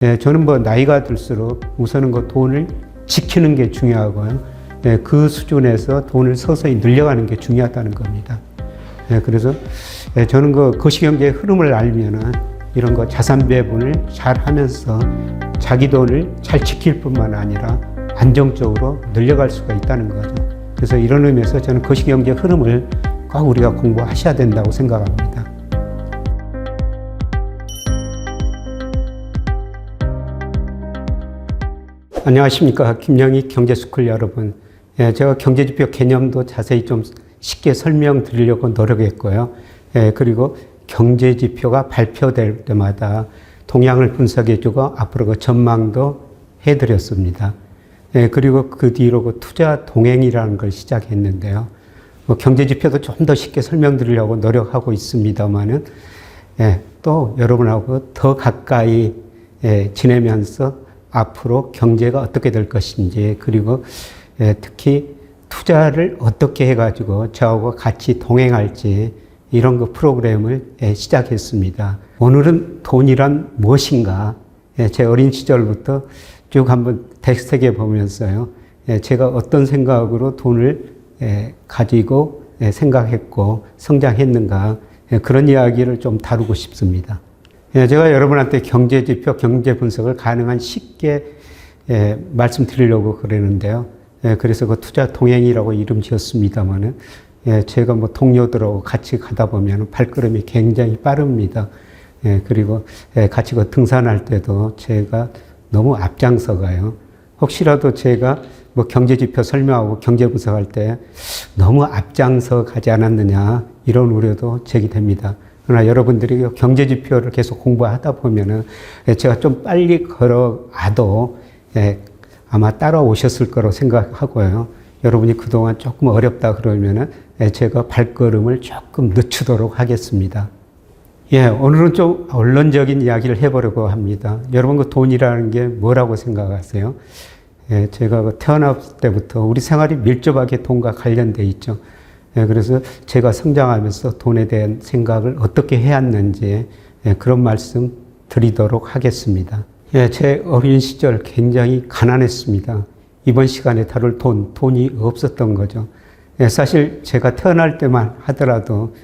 저는 나이가 들수록 우선은 돈을 지키는 게 중요하고요. 그 수준에서 돈을 서서히 늘려가는 게 중요하다는 겁니다. 그래서 저는 거시경제의 흐름을 알면은 이런 자산 배분을 잘 하면서 자기 돈을 잘 지킬 뿐만 아니라 안정적으로 늘려갈 수가 있다는 거죠. 그래서 이런 의미에서 저는 거시경제 흐름을 꼭 우리가 공부하셔야 된다고 생각합니다. 안녕하십니까. 김영희 경제스쿨 여러분. 제가 경제지표 개념도 자세히 좀 쉽게 설명드리려고 노력했고요. 그리고 경제지표가 발표될 때마다 동향을 분석해주고 앞으로 전망도 해드렸습니다. 그리고 그 뒤로 투자 동행이라는 걸 시작했는데요. 경제지표도 좀 더 쉽게 설명드리려고 노력하고 있습니다만은 또 여러분하고 더 가까이 지내면서 앞으로 경제가 어떻게 될 것인지, 그리고 특히 투자를 어떻게 해가지고 저하고 같이 동행할지, 이런 프로그램을 시작했습니다. 오늘은 돈이란 무엇인가? 제 어린 시절부터 쭉 한번 되새겨 보면서요. 제가 어떤 생각으로 돈을 가지고 생각했고 성장했는가, 그런 이야기를 좀 다루고 싶습니다. 제가 여러분한테 경제지표, 경제분석을 가능한 쉽게 말씀드리려고 그러는데요. 그래서 투자 동행이라고 이름 지었습니다만은, 제가 동료들하고 같이 가다 보면 발걸음이 굉장히 빠릅니다. 그리고 같이 등산할 때도 제가 너무 앞장서 가요. 혹시라도 제가 경제지표 설명하고 경제분석할 때 너무 앞장서 가지 않았느냐, 이런 우려도 제기됩니다. 그러나 여러분들이 경제지표를 계속 공부하다 보면은 제가 좀 빨리 걸어가도 아마 따라오셨을 거라고 생각하고요. 여러분이 그동안 조금 어렵다 그러면은 제가 발걸음을 조금 늦추도록 하겠습니다. 오늘은 좀 원론적인 이야기를 해보려고 합니다. 여러분 돈이라는 게 뭐라고 생각하세요? 제가 태어났을 때부터 우리 생활이 밀접하게 돈과 관련돼 있죠. 그래서 제가 성장하면서 돈에 대한 생각을 어떻게 해왔는지 그런 말씀 드리도록 하겠습니다. 제 어린 시절 굉장히 가난했습니다. 이번 시간에 다룰 돈이 없었던 거죠. 사실 제가 태어날 때만 하더라도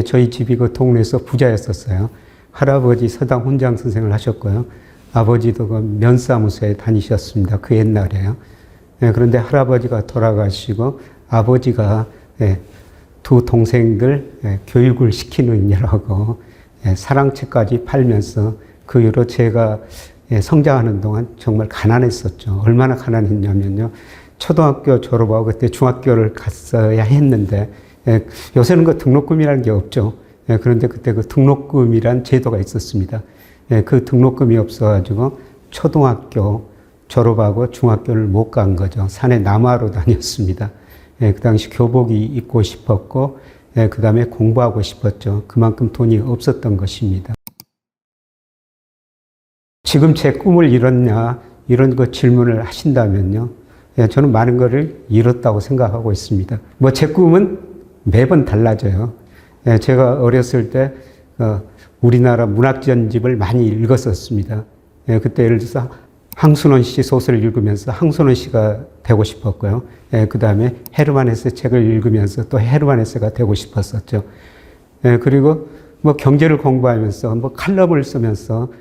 저희 집이 동네에서 부자였었어요. 할아버지 서당 훈장 선생을 하셨고요. 아버지도 면사무소에 다니셨습니다. 그 옛날에요. 그런데 할아버지가 돌아가시고 아버지가 두 동생들 교육을 시키는 일하고 사랑채까지 팔면서 그 이후로 제가 성장하는 동안 정말 가난했었죠. 얼마나 가난했냐면요. 초등학교 졸업하고 그때 중학교를 갔어야 했는데, 요새는 등록금이라는 게 없죠. 그런데 그때 등록금이란 제도가 있었습니다. 그 등록금이 없어가지고 초등학교 졸업하고 중학교를 못 간 거죠. 산에 남하로 다녔습니다. 그 당시 교복이 입고 싶었고, 그 다음에 공부하고 싶었죠. 그만큼 돈이 없었던 것입니다. 지금 제 꿈을 이뤘냐, 이런 질문을 하신다면요. 저는 많은 것을 이뤘다고 생각하고 있습니다. 제 꿈은 매번 달라져요. 제가 어렸을 때, 우리나라 문학전집을 많이 읽었었습니다. 그때 예를 들어서 황순원 씨 소설을 읽으면서 황순원 씨가 되고 싶었고요. 그 다음에 헤르만 헤세 책을 읽으면서 또 헤르만 헤세가 되고 싶었었죠. 그리고 경제를 공부하면서 칼럼을 쓰면서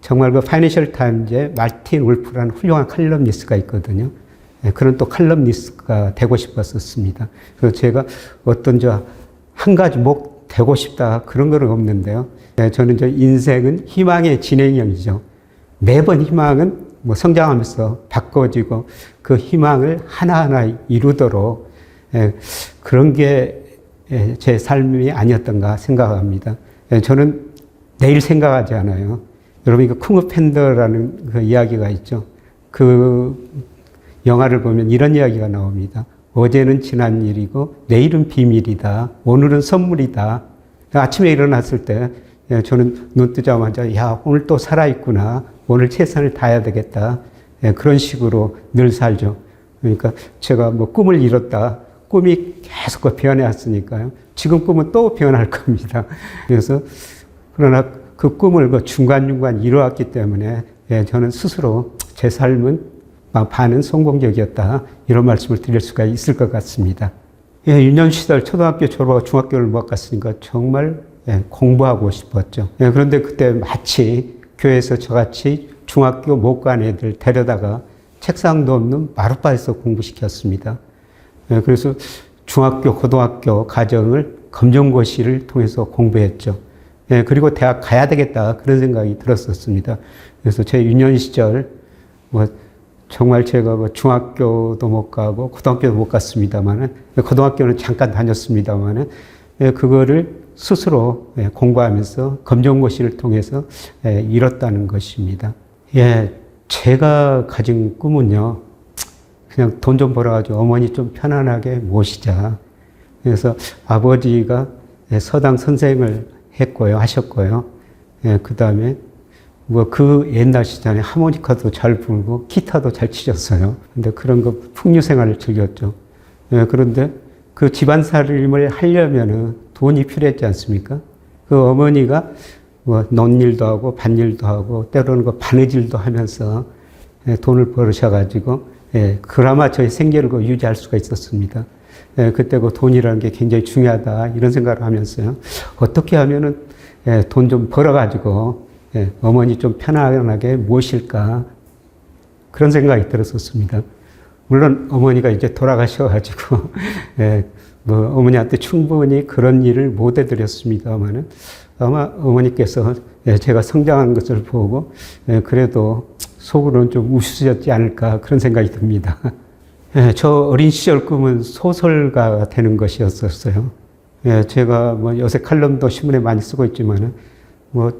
정말 파이낸셜 타임즈에 마틴 울프라는 훌륭한 칼럼니스트가 있거든요. 그런 또 칼럼니스트가 되고 싶었었습니다. 그래서 제가 어떤 한 가지 되고 싶다 그런 건 없는데요. 저는 인생은 희망의 진행형이죠. 매번 희망은 성장하면서 바꿔지고 그 희망을 하나하나 이루도록 그런 게 제 삶이 아니었던가 생각합니다. 저는 내일 생각하지 않아요. 여러분 쿵우 팬더라는 그 이야기가 있죠. 그 영화를 보면 이런 이야기가 나옵니다. 어제는 지난 일이고 내일은 비밀이다. 오늘은 선물이다. 아침에 일어났을 때 저는 눈 뜨자마자 오늘 또 살아있구나. 오늘 최선을 다해야 되겠다. 그런 식으로 늘 살죠. 그러니까 제가 꿈을 이뤘다. 꿈이 계속 변해왔으니까요. 지금 꿈은 또 변할 겁니다. 그래서 그러나 그 꿈을 중간중간 이루었기 때문에 저는 스스로 제 삶은 반은 성공적이었다. 이런 말씀을 드릴 수가 있을 것 같습니다. 유년 시절 초등학교 졸업하고 중학교를 못 갔으니까 정말 공부하고 싶었죠. 그런데 그때 마치 교회에서 저같이 중학교 못 간 애들 데려다가 책상도 없는 마룻바에서 공부시켰습니다. 그래서 중학교, 고등학교 과정을 검정고시를 통해서 공부했죠. 그리고 대학 가야 되겠다 그런 생각이 들었었습니다. 그래서 제 유년 시절 정말 제가 중학교도 못 가고 고등학교도 못 갔습니다만은 고등학교는 잠깐 다녔습니다만은 그거를 스스로 공부하면서 검정고시를 통해서 이뤘다는 것입니다. 제가 가진 꿈은요, 그냥 돈 좀 벌어가지고 어머니 좀 편안하게 모시자. 그래서 아버지가 서당 선생을 하셨고요. 그 다음에 그 옛날 시절에 하모니카도 잘 불고 기타도 잘 치셨어요. 근데 그런 거 풍류 생활을 즐겼죠. 그런데 그 집안살림을 하려면은 돈이 필요했지 않습니까? 그 어머니가 논일도 하고 밭일도 하고 때로는 바느질도 하면서 돈을 벌으셔가지고 그나마 저희 생계를 유지할 수가 있었습니다. 그때 그 돈이라는 게 굉장히 중요하다 이런 생각을 하면서요. 어떻게 하면은 돈 좀 벌어가지고 어머니 좀 편안하게 모실까 그런 생각이 들었었습니다. 물론 어머니가 이제 돌아가셔가지고 어머니한테 충분히 그런 일을 못 해드렸습니다만은 아마 어머니께서 제가 성장한 것을 보고 그래도 속으로는 좀 우시셨지 않을까 그런 생각이 듭니다. 저 어린 시절 꿈은 소설가가 되는 것이었었어요. 제가 요새 칼럼도 신문에 많이 쓰고 있지만은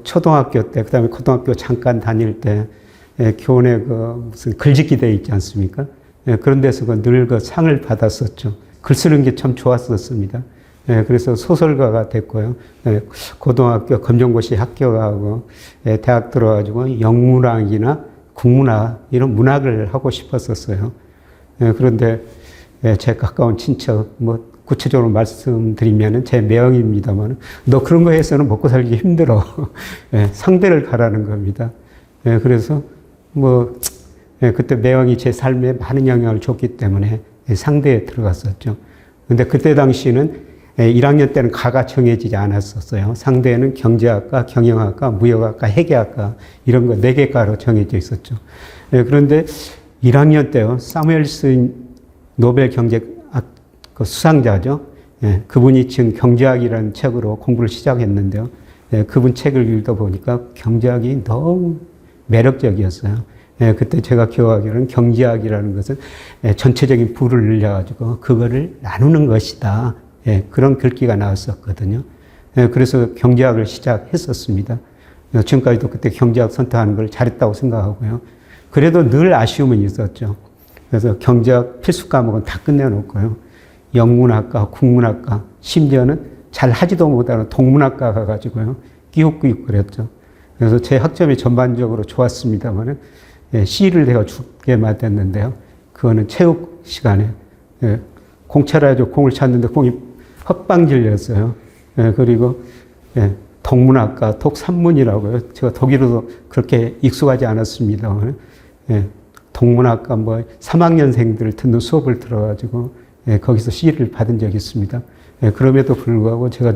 초등학교 때, 그 다음에 고등학교 잠깐 다닐 때 교내 무슨 글짓기 대회 있지 않습니까? 그런 데서 늘 상을 받았었죠. 글 쓰는 게 참 좋았었습니다. 그래서 소설가가 됐고요. 고등학교 검정고시 합격하고 대학 들어가지고 영문학이나 국문학 이런 문학을 하고 싶었었어요. 그런데 제 가까운 친척 구체적으로 말씀드리면 제 매형입니다만 너 그런 거 해서는 먹고 살기 힘들어. 상대를 가라는 겁니다. 그래서 그때 매형이 제 삶에 많은 영향을 줬기 때문에 상대에 들어갔었죠. 근데 그때 당시는 1학년 때는 가가 정해지지 않았었어요. 상대는 경제학과, 경영학과, 무역학과, 회계학과 이런 거 4개 과로 정해져 있었죠. 그런데 1학년 때요. 사무엘슨 노벨 경제학 수상자죠. 그분이 지금 경제학이라는 책으로 공부를 시작했는데요. 그분 책을 읽다 보니까 경제학이 너무 매력적이었어요. 그때 제가 기억하기로는 경제학이라는 것은 전체적인 부를 늘려가지고 그거를 나누는 것이다. 그런 글귀가 나왔었거든요. 그래서 경제학을 시작했었습니다. 지금까지도 그때 경제학 선택하는 걸 잘했다고 생각하고요. 그래도 늘 아쉬움은 있었죠. 그래서 경제학 필수 과목은 다 끝내놓고요. 영문학과, 국문학과, 심지어는 잘 하지도 못하는 동문학과 가가지고요. 끼웃끼웃 그랬죠. 그래서 제 학점이 전반적으로 좋았습니다만은 C를 내가 죽게 맞았는데요. 그거는 체육 시간에 공차를 해가지고 공을 찼는데 공이 헛방질렸어요. 그리고 동문학과 독산문이라고요. 제가 독일어도 그렇게 익숙하지 않았습니다만 동문학과 3학년생들 듣는 수업을 들어가지고 거기서 C를 받은 적이 있습니다. 그럼에도 불구하고 제가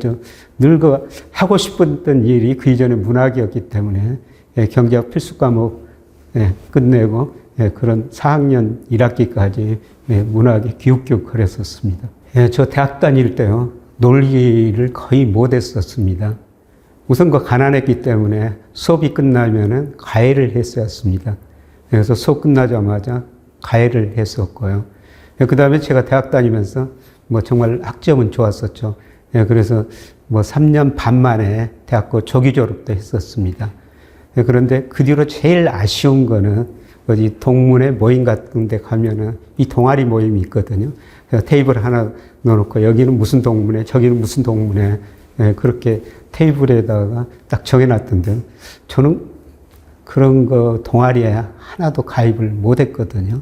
늘 하고 싶었던 일이 그 이전에 문학이었기 때문에 경제학 필수 과목 끝내고 그런 4학년 1학기까지 문학에 기웃기웃 거렸었습니다. 저 대학 다닐 때요. 놀기를 거의 못했었습니다. 우선 가난했기 때문에 수업이 끝나면은 과외를 했었습니다. 그래서 수업 끝나자마자 과외를 했었고요. 그 다음에 제가 대학 다니면서 정말 학점은 좋았었죠. 그래서 3년 반 만에 대학교 조기 졸업도 했었습니다. 그런데 그 뒤로 제일 아쉬운 거는 어디 동문회 모임 같은 데 가면은 이 동아리 모임이 있거든요. 그래서 테이블 하나 넣어놓고 여기는 무슨 동문회, 저기는 무슨 동문회 그렇게 테이블에다가 딱 정해놨던데 저는 그런 거 동아리에 하나도 가입을 못 했거든요.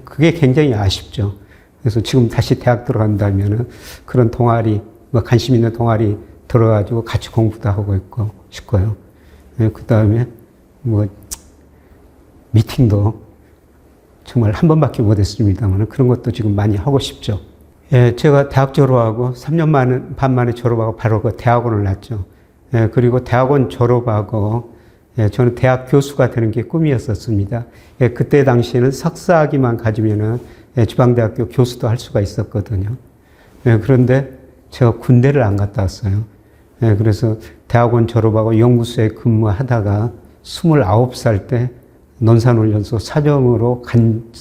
그게 굉장히 아쉽죠. 그래서 지금 다시 대학 들어간다면은 그런 동아리, 관심 있는 동아리 들어가지고 같이 공부도 하고 싶고요. 그 다음에 미팅도 정말 한 번밖에 못했습니다만 그런 것도 지금 많이 하고 싶죠. 예, 제가 대학 졸업하고 3년 반 만에 졸업하고 바로 그 대학원을 났죠. 예, 그리고 대학원 졸업하고 예, 저는 대학 교수가 되는 게 꿈이었었습니다. 예, 그때 당시에는 석사학위만 가지면은 예, 지방대학교 교수도 할 수가 있었거든요. 예, 그런데 제가 군대를 안 갔다 왔어요. 예, 그래서 대학원 졸업하고 연구소에 근무하다가 29살 때 논산훈련소 사정으로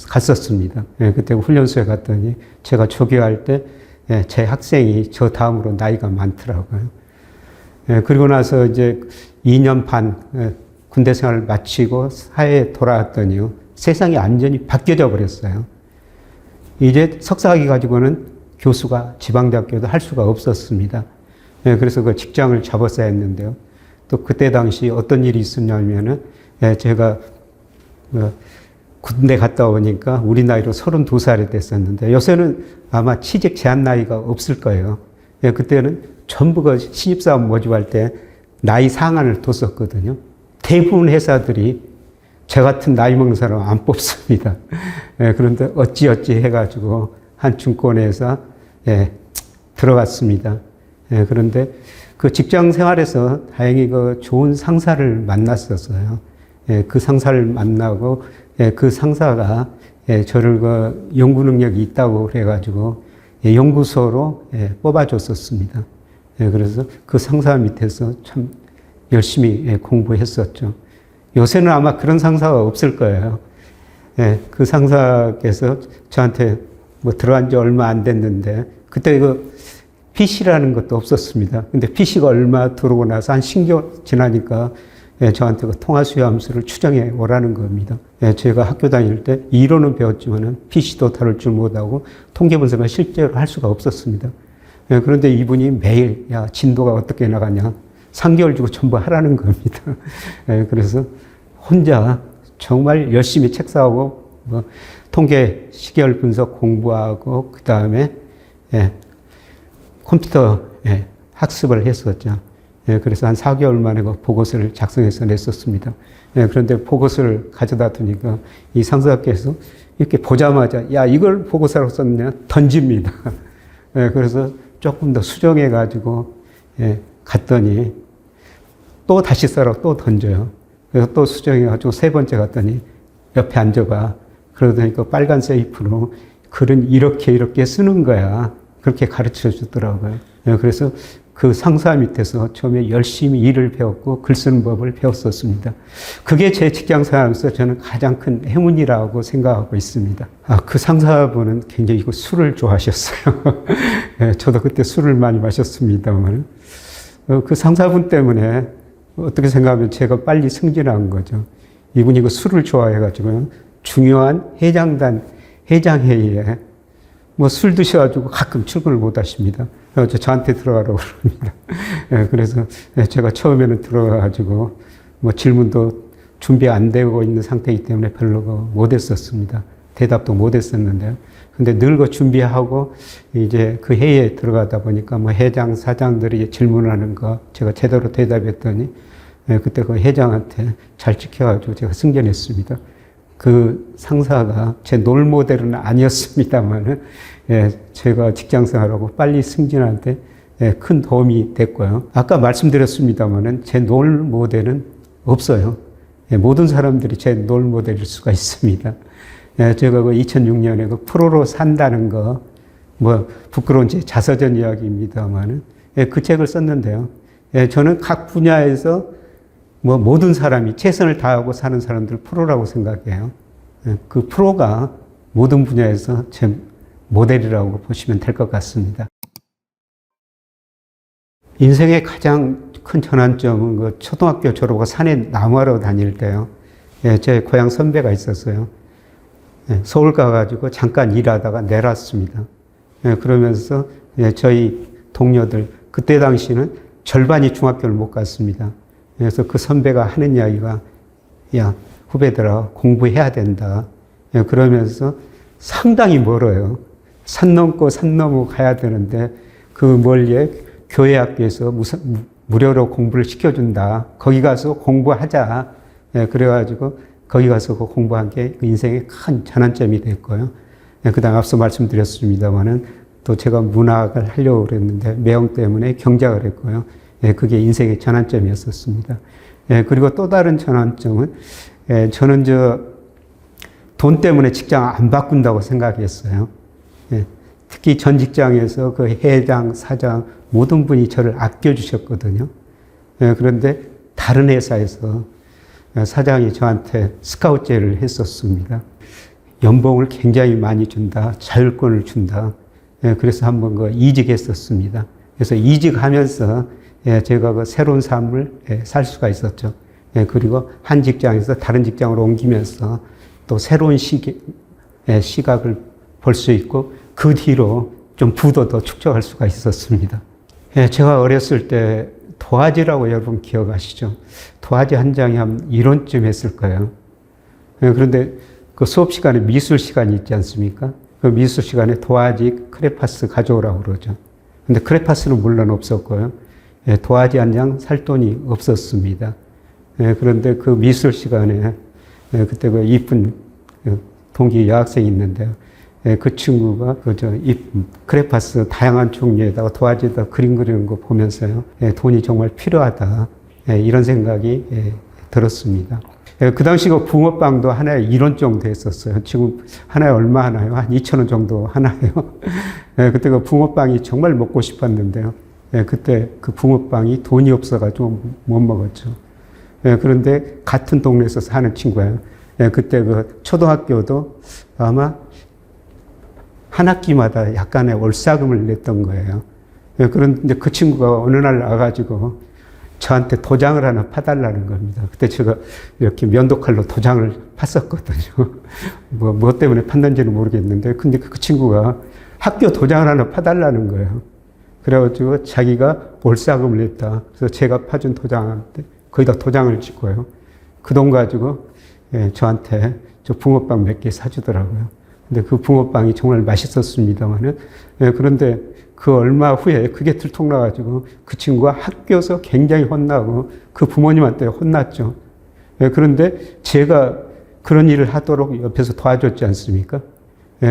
갔었습니다. 예, 그때 훈련소에 갔더니 제가 조교할 때 제 학생이 저 다음으로 나이가 많더라고요. 예, 그리고 나서 이제 2년 반 군대 생활을 마치고 사회에 돌아왔더니요. 세상이 완전히 바뀌어져 버렸어요. 이제 석사학위 가지고는 교수가 지방대학교도 할 수가 없었습니다. 예, 그래서 그 직장을 잡았어야 했는데요. 또 그때 당시 어떤 일이 있었냐면은 제가 군대 갔다 오니까 우리 나이로 32살이 됐었는데 요새는 아마 취직 제한 나이가 없을 거예요. 예, 그때는 전부 그 신입사원 모집할 때 나이 상한을 뒀었거든요. 대부분 회사들이 저 같은 나이 먹는 사람 안 뽑습니다. 예, 그런데 어찌어찌 해가지고 한 증권회사 들어갔습니다. 예, 그런데 그 직장 생활에서 다행히 그 좋은 상사를 만났었어요. 예, 그 상사를 만나고 그 상사가 저를 그 연구 능력이 있다고 그래가지고 연구소로 뽑아줬었습니다. 그래서 그 상사 밑에서 참 열심히 공부했었죠. 요새는 아마 그런 상사가 없을 거예요. 그 상사께서 저한테 뭐 들어간 지 얼마 안 됐는데 그때 그 PC라는 것도 없었습니다. 근데 PC가 얼마 들어오고 나서 한 10개월 지나니까 저한테 그 통화 수요 함수를 추정해 오라는 겁니다. 제가 학교 다닐 때 이론은 배웠지만은 PC도 다룰 줄 못하고 통계 분석은 실제로 할 수가 없었습니다. 그런데 이분이 매일 야 진도가 어떻게 나가냐 3개월 주고 전부 하라는 겁니다. 그래서 혼자 정말 열심히 책 사오고 뭐 통계 시계열 분석 공부하고 그 다음에 컴퓨터 학습을 했었죠. 그래서 한 4개월 만에 그 보고서를 작성해서 냈었습니다. 그런데 보고서를 가져다 두니까 이 상사께서 이렇게 보자마자 야 이걸 보고서로 썼냐 던집니다. 그래서 조금 더 수정해가지고 갔더니 또 다시 써라 또 던져요. 그래서 또 수정해가지고 세 번째 갔더니 옆에 앉아봐. 그러더니 그 빨간 세이프로 글은 이렇게 쓰는 거야. 그렇게 가르쳐 주더라고요. 그래서 그 상사 밑에서 처음에 열심히 일을 배웠고 글 쓰는 법을 배웠었습니다. 그게 제 직장 생활에서 저는 가장 큰 행운이라고 생각하고 있습니다. 그 상사분은 굉장히 술을 좋아하셨어요. 저도 그때 술을 많이 마셨습니다만 그 상사분 때문에 어떻게 생각하면 제가 빨리 승진한 거죠. 이분이 그 술을 좋아해가지고 중요한 회장회의에 뭐 술 드셔가지고 가끔 출근을 못 하십니다. 저한테 들어가라고 그럽니다. 그래서 제가 처음에는 들어가가지고 뭐 질문도 준비 안 되고 있는 상태이기 때문에 별로 못 했었습니다. 대답도 못 했었는데요. 근데 늘 그 준비하고 이제 그 회의에 들어가다 보니까 뭐 회장, 사장들이 질문하는 거 제가 제대로 대답했더니 그때 그 회장한테 잘 지켜가지고 제가 승진했습니다. 그 상사가 제 롤 모델은 아니었습니다만은 제가 직장 생활하고 빨리 승진한테 큰 도움이 됐고요. 아까 말씀드렸습니다만은 제 롤 모델은 없어요. 모든 사람들이 제 롤 모델일 수가 있습니다. 제가 그 2006년에 그 프로로 산다는 거, 뭐 부끄러운 제 자서전 이야기입니다만은 그 책을 썼는데요. 저는 각 분야에서 뭐 모든 사람이 최선을 다하고 사는 사람들 프로라고 생각해요. 그 프로가 모든 분야에서 제 모델이라고 보시면 될 것 같습니다. 인생의 가장 큰 전환점은 그 초등학교 졸업하고 산에 나무하러 다닐 때요. 제 고향 선배가 있었어요. 서울 가가지고 잠깐 일하다가 내렸습니다. 그러면서 저희 동료들, 그때 당시는 절반이 중학교를 못 갔습니다. 그래서 그 선배가 하는 이야기가 야 후배들아 공부해야 된다. 그러면서 상당히 멀어요. 산 넘고 산 넘어 가야 되는데 그 멀리에 교회 학교에서 무료로 공부를 시켜준다. 거기 가서 공부하자. 그래가지고 거기 가서 그 공부한 게 그 인생의 큰 전환점이 됐고요. 그 다음 앞서 말씀드렸습니다만은 또 제가 문학을 하려고 그랬는데 매형 때문에 경작을 했고요. 그게 인생의 전환점이었었습니다. 그리고 또 다른 전환점은 저는 돈 때문에 직장 안 바꾼다고 생각했어요. 특히 전 직장에서 그 회장, 사장 모든 분이 저를 아껴주셨거든요. 그런데 다른 회사에서 사장이 저한테 스카우트제를 했었습니다. 연봉을 굉장히 많이 준다, 자율권을 준다. 그래서 한번 이직했었습니다. 그래서 이직하면서 제가 그 새로운 삶을 살 수가 있었죠. 그리고 한 직장에서 다른 직장으로 옮기면서 또 새로운 시각을 볼 수 있고 그 뒤로 좀 부도 더 축적할 수가 있었습니다. 제가 어렸을 때 도화지라고 여러분 기억하시죠? 도화지 한 장에 한 1원쯤 했을 거예요. 그런데 그 수업 시간에 미술 시간이 있지 않습니까? 그 미술 시간에 도화지, 크레파스 가져오라고 그러죠. 근데 크레파스는 물론 없었고요. 도화지 한 장 살 돈이 없었습니다. 그런데 그 미술 시간에 그때 그 이쁜 동기 여학생이 있는데요. 그 친구가 크레파스 다양한 종류에다가 도화지에다 그림 그리는 거 보면서요. 돈이 정말 필요하다. 이런 생각이 들었습니다. 그 당시 그 붕어빵도 하나에 1원 정도 했었어요. 지금 하나에 얼마 하나요? 한 2,000원 정도 하나요? 그때 그 붕어빵이 정말 먹고 싶었는데요. 그때 그 붕어빵이 돈이 없어가지고 못 먹었죠. 그런데 같은 동네에서 사는 친구예요. 그때 그 초등학교도 아마 한 학기마다 약간의 올사금을 냈던 거예요. 그런데 그 친구가 어느 날 와가지고 저한테 도장을 하나 파달라는 겁니다. 그때 제가 이렇게 면도칼로 도장을 팠었거든요. 뭐 때문에 팠는지는 모르겠는데, 근데 그 친구가 학교 도장을 하나 파달라는 거예요. 그래가지고 자기가 올사금을 냈다. 그래서 제가 파준 도장한테 거기다 도장을 찍고요. 그 돈 가지고 저한테 저 붕어빵 몇 개 사주더라고요. 근데 그 붕어빵이 정말 맛있었습니다만은, 그런데 그 얼마 후에 그게 들통나가지고 그 친구가 학교에서 굉장히 혼나고 그 부모님한테 혼났죠. 그런데 제가 그런 일을 하도록 옆에서 도와줬지 않습니까?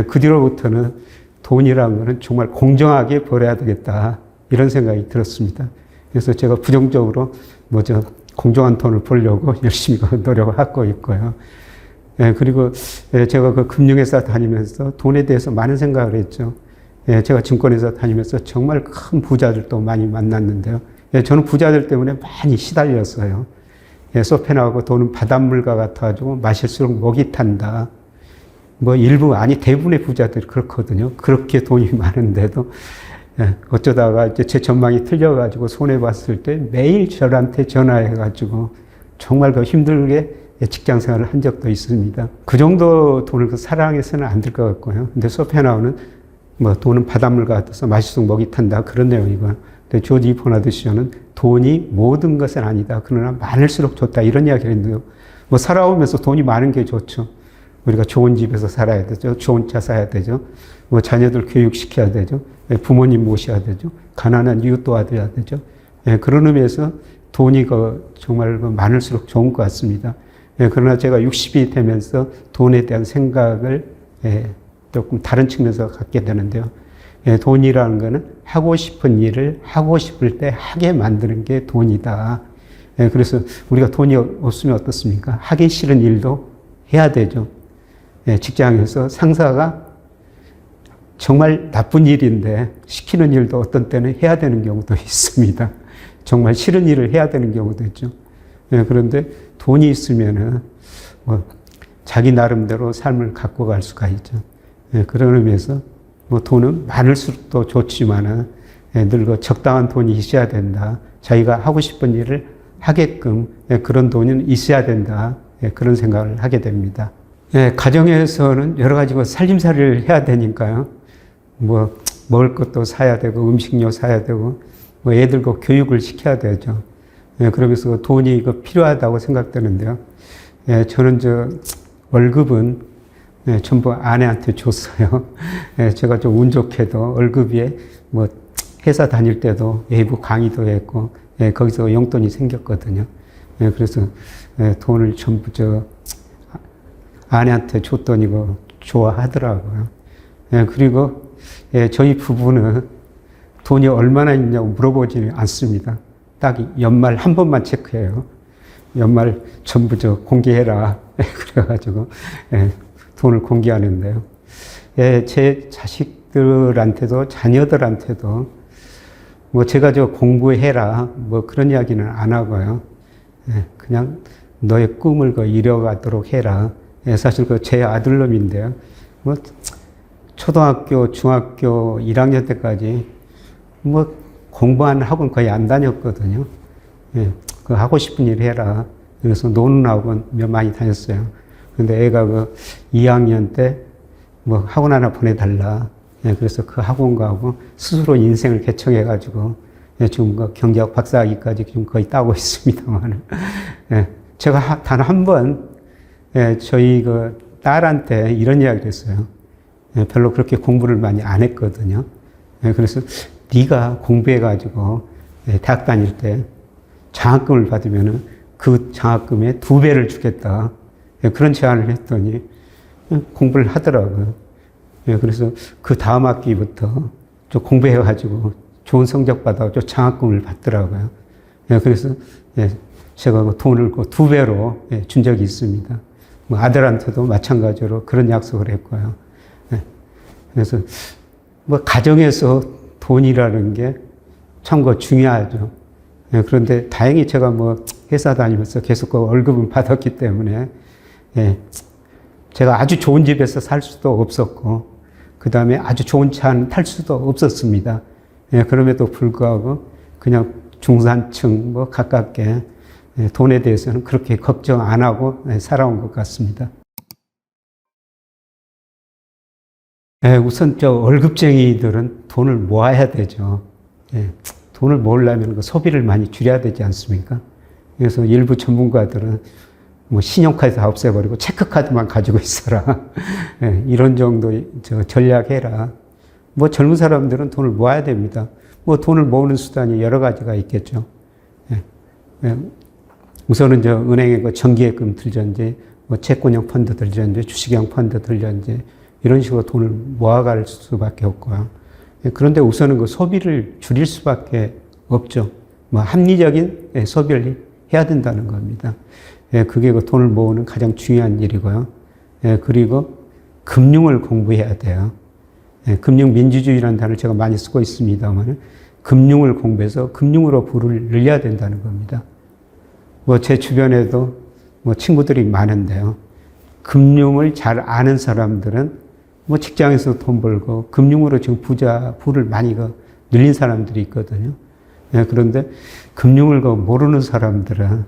그 뒤로부터는 돈이라는 거는 정말 공정하게 벌어야 되겠다. 이런 생각이 들었습니다. 그래서 제가 부정적으로 공정한 돈을 벌려고 열심히 노력을 하고 있고요. 그리고 제가 그 금융회사 다니면서 돈에 대해서 많은 생각을 했죠. 제가 증권회사 다니면서 정말 큰 부자들도 많이 만났는데요. 저는 부자들 때문에 많이 시달렸어요. 소페나하고 돈은 바닷물과 같아가지고 마실수록 목이 탄다. 일부, 아니 대부분의 부자들이 그렇거든요. 그렇게 돈이 많은데도 어쩌다가 이제 제 전망이 틀려가지고 손해봤을 때 매일 저한테 전화해가지고 정말 그 힘들게 직장 생활을 한 적도 있습니다. 그 정도 돈을 사랑해서는 안 될 것 같고요. 근데 소페나우는 돈은 바닷물 같아서 마실수록 목이 탄다. 그런 내용이고요. 근데 조지 버나드쇼는 돈이 모든 것은 아니다. 그러나 많을수록 좋다. 이런 이야기를 했는데요. 살아오면서 돈이 많은 게 좋죠. 우리가 좋은 집에서 살아야 되죠. 좋은 차 사야 되죠. 자녀들 교육시켜야 되죠. 부모님 모셔야 되죠. 가난한 이웃 도와줘야 되죠. 그런 의미에서 돈이 정말 많을수록 좋은 것 같습니다. 그러나 제가 60이 되면서 돈에 대한 생각을 조금 다른 측면에서 갖게 되는데요. 돈이라는 것은 하고 싶은 일을 하고 싶을 때 하게 만드는 게 돈이다. 그래서 우리가 돈이 없으면 어떻습니까? 하기 싫은 일도 해야 되죠. 직장에서 상사가 정말 나쁜 일인데 시키는 일도 어떤 때는 해야 되는 경우도 있습니다. 정말 싫은 일을 해야 되는 경우도 있죠. 그런데 돈이 있으면은 자기 나름대로 삶을 갖고 갈 수가 있죠. 그런 의미에서 돈은 많을수록 더 좋지만은 늘 적당한 돈이 있어야 된다. 자기가 하고 싶은 일을 하게끔 그런 돈은 있어야 된다. 그런 생각을 하게 됩니다. 가정에서는 여러 가지 살림살이를 해야 되니까요. 먹을 것도 사야 되고 음식료 사야 되고 애들 교육을 시켜야 되죠. 그러면서 돈이 필요하다고 생각되는데요. 저는 월급은 전부 아내한테 줬어요. 제가 좀 운 좋게도 월급에 회사 다닐 때도 외부 강의도 했고 거기서 용돈이 생겼거든요. 그래서 돈을 전부 아내한테 줬더니 그 좋아하더라고요. 예, 그리고 예, 저희 부부는 돈이 얼마나 있냐고 물어보지 않습니다. 딱 연말 한 번만 체크해요. 연말 전부 공개해라. 그래가지고 예, 돈을 공개하는데요. 예, 제 자식들한테도 자녀들한테도 뭐 제가 공부해라 뭐 그런 이야기는 안 하고요. 예, 그냥 너의 꿈을 이뤄가도록 해라. 예, 사실 제 아들놈인데요. 뭐 초등학교, 중학교 1학년 때까지 뭐 공부하는 학원 거의 안 다녔거든요. 예, 그 하고 싶은 일 해라. 그래서 노는 학원 많이 다녔어요. 근데 애가 2학년 때 뭐 학원 하나 보내달라. 예, 그래서 그 학원 가고 스스로 인생을 개척해가지고 예, 지금 경제학 박사학위까지 지금 거의 따고 있습니다만, 예, 제가 단 한 번 예, 저희 딸한테 이런 이야기를 했어요. 예, 별로 그렇게 공부를 많이 안 했거든요. 예, 그래서 네가 공부해가지고 예, 대학 다닐 때 장학금을 받으면은 그 장학금의 2배를 주겠다. 예, 그런 제안을 했더니 공부를 하더라고요. 예, 그래서 그 다음 학기부터 좀 공부해가지고 좋은 성적 받아서 장학금을 받더라고요. 예, 그래서 예, 제가 돈을 2배로 예, 준 적이 있습니다. 뭐 아들한테도 마찬가지로 그런 약속을 했고요. 예, 그래서 뭐 가정에서 돈이라는 게 참 중요하죠. 예, 그런데 다행히 제가 뭐 회사 다니면서 계속 월급을 받았기 때문에 예, 제가 아주 좋은 집에서 살 수도 없었고 그 다음에 아주 좋은 차는 탈 수도 없었습니다. 예, 그럼에도 불구하고 그냥 중산층 뭐 가깝게 예, 돈에 대해서는 그렇게 걱정 안 하고 예, 살아온 것 같습니다. 예, 우선 월급쟁이들은 돈을 모아야 되죠. 예, 돈을 모으려면 소비를 많이 줄여야 되지 않습니까? 그래서 일부 전문가들은 뭐 신용카드 다 없애버리고 체크카드만 가지고 있어라. 예, 이런 정도 전략해라. 뭐 젊은 사람들은 돈을 모아야 됩니다. 뭐 돈을 모으는 수단이 여러 가지가 있겠죠. 예, 예, 우선은 은행에 정기예금 들든지 뭐 채권형 펀드 들든지 주식형 펀드 들든지 이런 식으로 돈을 모아갈 수밖에 없고요. 예, 그런데 우선은 소비를 줄일 수밖에 없죠. 뭐 합리적인 예, 소비를 해야 된다는 겁니다. 예, 그게 돈을 모으는 가장 중요한 일이고요. 예, 그리고 금융을 공부해야 돼요. 예, 금융민주주의라는 단어를 제가 많이 쓰고 있습니다만 금융을 공부해서 금융으로 부를 늘려야 된다는 겁니다. 뭐 제 주변에도 뭐 친구들이 많은데요. 금융을 잘 아는 사람들은 뭐 직장에서 돈 벌고 금융으로 지금 부를 많이 늘린 사람들이 있거든요. 예, 그런데 금융을 모르는 사람들은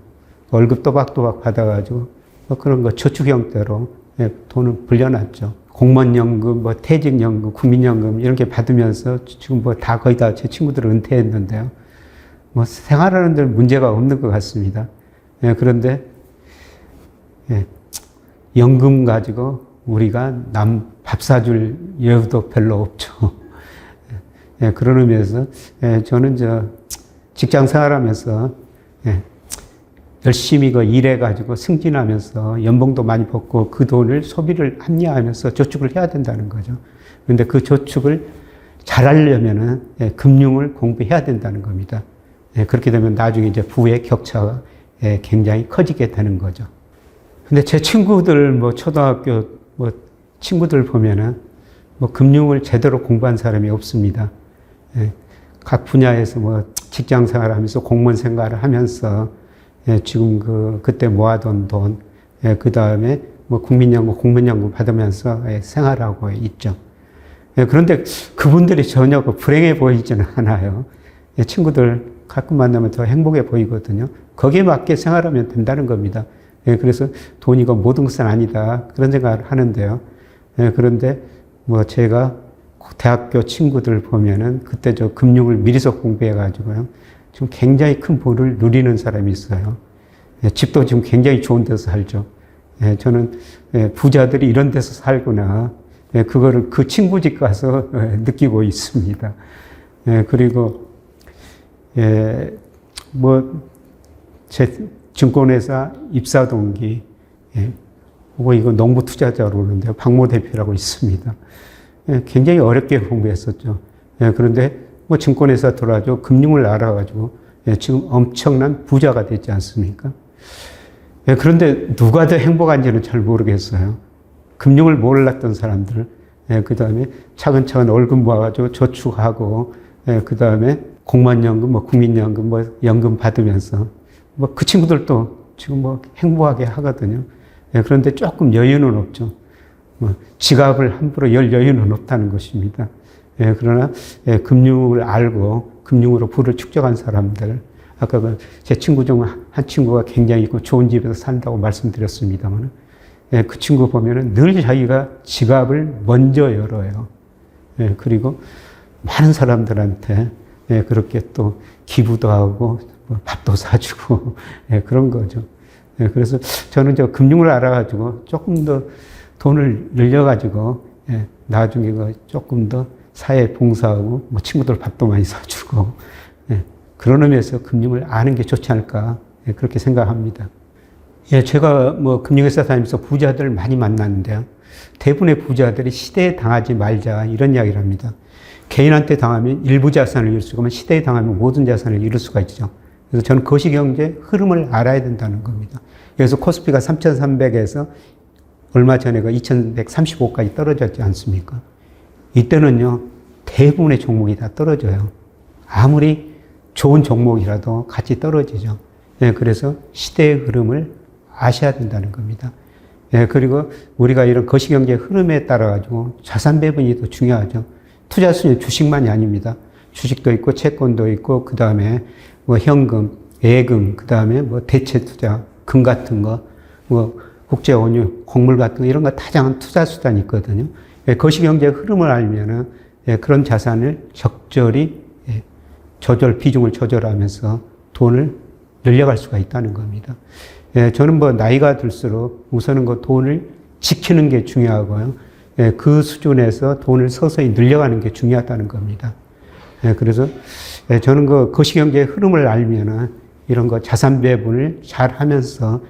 월급 또박또박 받아가지고 뭐 그런 저축 형태로 예, 돈을 불려놨죠. 공무원연금, 뭐 퇴직연금, 국민연금 이런 게 받으면서 지금 뭐 다 거의 다 제 친구들은 은퇴했는데요. 뭐 생활하는 데 문제가 없는 것 같습니다. 예, 그런데 예, 연금 가지고 우리가 남 밥 사줄 여유도 별로 없죠. 예, 그런 의미에서 예, 저는 직장 생활하면서 예, 열심히 일해가지고 승진하면서 연봉도 많이 받고 그 돈을 소비를 합리화하면서 저축을 해야 된다는 거죠. 그런데 그 저축을 잘하려면은 예, 금융을 공부해야 된다는 겁니다. 예, 그렇게 되면 나중에 부의 격차가 예, 굉장히 커지게 되는 거죠. 근데 제 친구들 뭐 초등학교 뭐 친구들 보면은 뭐 금융을 제대로 공부한 사람이 없습니다. 예, 각 분야에서 뭐 직장 생활하면서 공무원 생활을 하면서 예, 지금 그때 모아둔 돈, 예, 그 다음에 뭐 국민연금, 국민연금 받으면서 예, 생활하고 있죠. 예, 그런데 그분들이 전혀 불행해 보이지는 않아요. 예, 친구들 가끔 만나면 더 행복해 보이거든요. 거기에 맞게 생활하면 된다는 겁니다. 예, 그래서 돈이 모든 것은 아니다. 그런 생각을 하는데요. 예, 그런데 뭐 제가 대학교 친구들 보면은 그때 금융을 미리서 공부해가지고요. 지금 굉장히 큰 부를 누리는 사람이 있어요. 예, 집도 지금 굉장히 좋은 데서 살죠. 예, 저는 예, 부자들이 이런 데서 살구나. 예, 그거를 그 친구 집 가서 예, 느끼고 있습니다. 예, 그리고 예, 뭐 제 증권회사 입사 동기 예, 이거 농부 투자자로 그러는데요. 박모 대표라고 있습니다. 굉장히 어렵게 공부했었죠. 그런데 뭐 증권회사 들어가지고 금융을 알아가지고 지금 엄청난 부자가 됐지 않습니까? 그런데 누가 더 행복한지는 잘 모르겠어요. 금융을 몰랐던 사람들, 그 다음에 차근차근 월급 모아가지고 저축하고, 그 다음에 공무원연금, 뭐 국민연금, 뭐 연금 받으면서, 뭐 그 친구들도 지금 뭐 행복하게 하거든요. 그런데 조금 여유는 없죠. 뭐 지갑을 함부로 열 여유는 없다는 것입니다. 그러나 금융을 알고 금융으로 부를 축적한 사람들, 아까 제 친구 중 한 친구가 굉장히 좋은 집에서 산다고 말씀드렸습니다만, 그 친구 보면은 늘 자기가 지갑을 먼저 열어요. 그리고 많은 사람들한테 그렇게 또 기부도 하고 밥도 사주고 그런 거죠. 그래서 저는 저 금융을 알아가지고 조금 더 돈을 늘려가지고 나중에 조금 더 사회에 봉사하고 뭐 친구들 밥도 많이 사주고 그런 의미에서 금융을 아는 게 좋지 않을까 그렇게 생각합니다. 제가 뭐 금융회사 다니면서 부자들을 많이 만났는데요. 대부분의 부자들이 시대에 당하지 말자 이런 이야기를 합니다. 개인한테 당하면 일부 자산을 잃을 수가 있고 시대에 당하면 모든 자산을 잃을 수가 있죠. 그래서 저는 거시경제 흐름을 알아야 된다는 겁니다. 그래서 코스피가 3,300에서 얼마 전에 2,135까지 떨어졌지 않습니까? 이때는요, 대부분의 종목이 다 떨어져요. 아무리 좋은 종목이라도 같이 떨어지죠. 그래서 시대의 흐름을 아셔야 된다는 겁니다. 그리고 우리가 이런 거시경제 흐름에 따라가지고 자산 배분이 더 중요하죠. 투자 순위 주식만이 아닙니다. 주식도 있고, 채권도 있고, 그 다음에 뭐 현금, 예금, 그 다음에 뭐 대체 투자, 금 같은 거, 뭐 국제 원유, 곡물 같은 거 이런 거 다양한 투자 수단이 있거든요. 거시경제 흐름을 알면은 그런 자산을 적절히 비중을 조절하면서 돈을 늘려갈 수가 있다는 겁니다. 저는 뭐 나이가 들수록 우선은 그 돈을 지키는 게 중요하고요. 그 수준에서 돈을 서서히 늘려가는 게 중요하다는 겁니다. 그래서 저는 그 거시경제의 흐름을 알면은 이런 거 자산 배분을 잘 하면서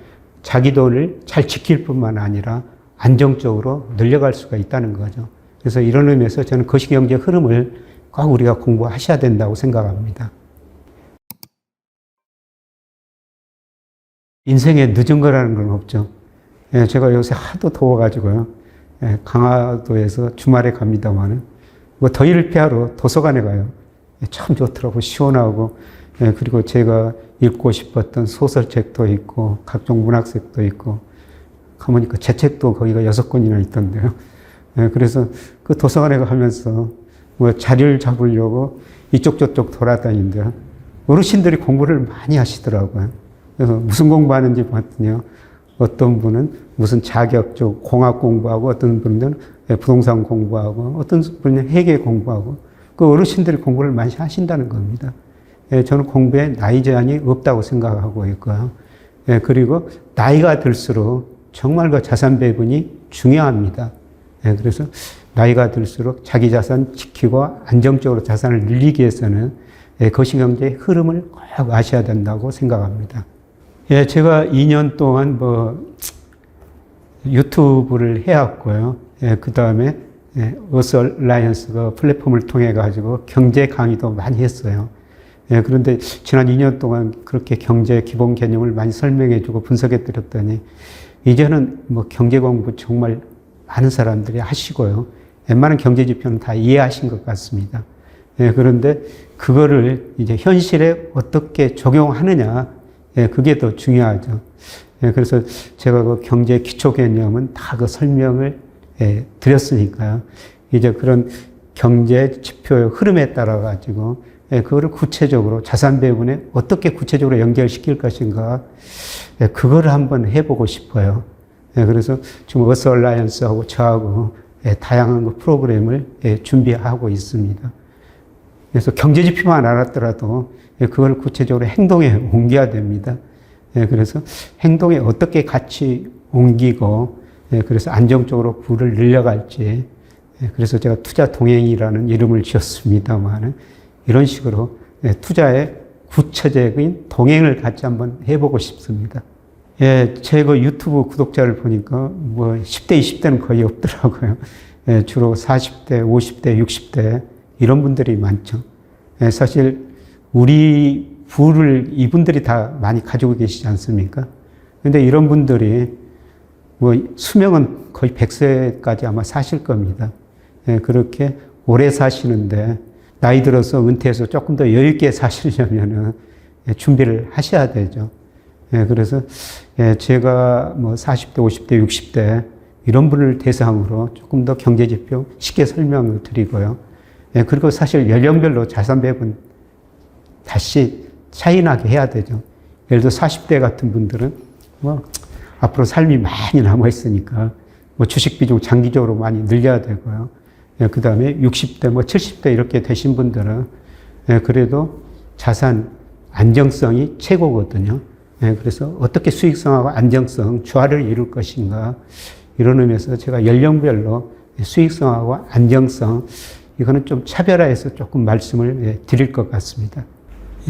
자기 돈을 잘 지킬 뿐만 아니라 안정적으로 늘려갈 수가 있다는 거죠. 그래서 이런 의미에서 저는 거시경제 흐름을 꼭 우리가 공부하셔야 된다고 생각합니다. 인생에 늦은 거라는 건 없죠. 제가 요새 하도 더워가지고요. 강화도에서 주말에 갑니다만은 뭐 더위를 피하러 도서관에 가요. 참 좋더라고 시원하고 그리고 제가 읽고 싶었던 소설책도 있고 각종 문학책도 있고 가보니까 제 책도 거기가 6권이나 있던데요. 그래서 그 도서관에 가면서 뭐 자리를 잡으려고 이쪽 저쪽 돌아다니는데 어르신들이 공부를 많이 하시더라고요. 그래서 무슨 공부하는지 봤더니요. 어떤 분은 무슨 자격증 공학 공부하고 어떤 분은 부동산 공부하고 어떤 분은 회계 공부하고 그 어르신들이 공부를 많이 하신다는 겁니다. 저는 공부에 나이 제한이 없다고 생각하고 있고요. 그리고 나이가 들수록 정말 그 자산 배분이 중요합니다. 그래서 나이가 들수록 자기 자산 지키고 안정적으로 자산을 늘리기 위해서는 거시경제의 흐름을 꼭 아셔야 된다고 생각합니다. 제가 2년 동안 유튜브를 해왔고요. 그 다음에 어스얼라이언스 그 플랫폼을 통해 가지고 경제 강의도 많이 했어요. 그런데 지난 2년 동안 그렇게 경제 기본 개념을 많이 설명해 주고 분석해 드렸더니 이제는 경제 공부 정말 많은 사람들이 하시고요. 웬만한 경제 지표는 다 이해하신 것 같습니다. 그런데 그거를 이제 현실에 어떻게 적용하느냐, 그게 더 중요하죠. 그래서 제가 그 경제 기초 개념은 다 그 설명을 드렸으니까요. 이제 그런 경제 지표의 흐름에 따라 가지고 그거를 구체적으로 자산 배분에 어떻게 구체적으로 연결시킬 것인가, 그거를 한번 해보고 싶어요. 그래서 지금 어스얼라이언스하고 저하고 다양한 프로그램을 준비하고 있습니다. 그래서 경제 지표만 알았더라도 그걸 구체적으로 행동에 옮겨야 됩니다. 그래서 행동에 어떻게 같이 옮기고 그래서 안정적으로 부를 늘려갈지, 그래서 제가 투자 동행이라는 이름을 지었습니다만 이런 식으로 투자의 구체적인 동행을 같이 한번 해보고 싶습니다. 예, 제 그 유튜브 구독자를 보니까 뭐 10대, 20대는 거의 없더라고요. 예, 주로 40대, 50대, 60대 이런 분들이 많죠. 예, 사실 우리 부를 이분들이 다 많이 가지고 계시지 않습니까? 근데 이런 분들이 뭐 수명은 거의 100세까지 아마 사실 겁니다. 예, 그렇게 오래 사시는데 나이 들어서 은퇴해서 조금 더 여유 있게 사시려면은 준비를 하셔야 되죠. 예, 그래서 예, 제가 뭐 40대, 50대, 60대 이런 분을 대상으로 조금 더 경제지표 쉽게 설명을 드리고요. 예, 그리고 사실 연령별로 자산 배분 다시 차이나게 해야 되죠. 예를 들어 40대 같은 분들은 뭐 앞으로 삶이 많이 남아 있으니까 뭐 주식 비중 장기적으로 많이 늘려야 되고요. 예, 그 다음에 60대, 뭐 70대 이렇게 되신 분들은 예, 그래도 자산 안정성이 최고거든요. 예, 그래서 어떻게 수익성하고 안정성, 조화를 이룰 것인가 이런 의미에서 제가 연령별로 수익성하고 안정성 이거는 좀 차별화해서 조금 말씀을 드릴 것 같습니다.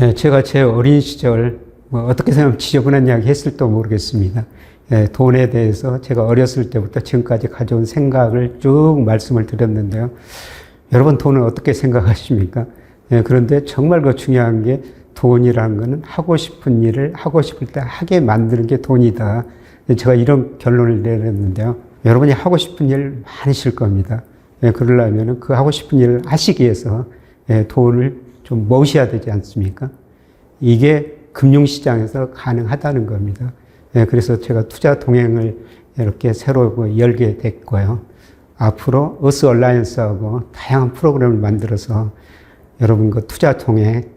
예, 제가 제 어린 시절 뭐 어떻게 생각하면 지저분한 이야기 했을지도 모르겠습니다. 예, 돈에 대해서 제가 어렸을 때부터 지금까지 가져온 생각을 쭉 말씀을 드렸는데요. 여러분 돈을 어떻게 생각하십니까? 예, 그런데 정말 그 중요한 게 돈이라는 거는 하고 싶은 일을 하고 싶을 때 하게 만드는 게 돈이다. 제가 이런 결론을 내렸는데요. 여러분이 하고 싶은 일 많으실 겁니다. 예, 그러려면 그 하고 싶은 일을 하시기 위해서 예, 돈을 좀 모으셔야 되지 않습니까? 이게 금융시장에서 가능하다는 겁니다. 예, 그래서 제가 투자 동행을 이렇게 새로 열게 됐고요. 앞으로 어스 얼라이언스하고 다양한 프로그램을 만들어서 여러분 그 투자 동행,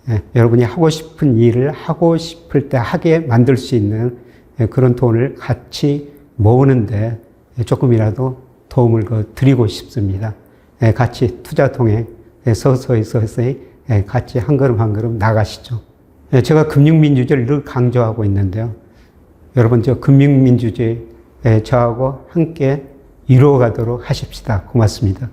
예, 여러분이 하고 싶은 일을 하고 싶을 때 하게 만들 수 있는 예, 그런 돈을 같이 모으는데 조금이라도 도움을 드리고 싶습니다. 예, 같이 투자 동행 예, 서서히 예, 같이 한 걸음 한 걸음 나가시죠. 예, 제가 금융민주주의를 늘 강조하고 있는데요. 여러분 저 금융민주주의 예, 저하고 함께 이루어가도록 하십시다. 고맙습니다.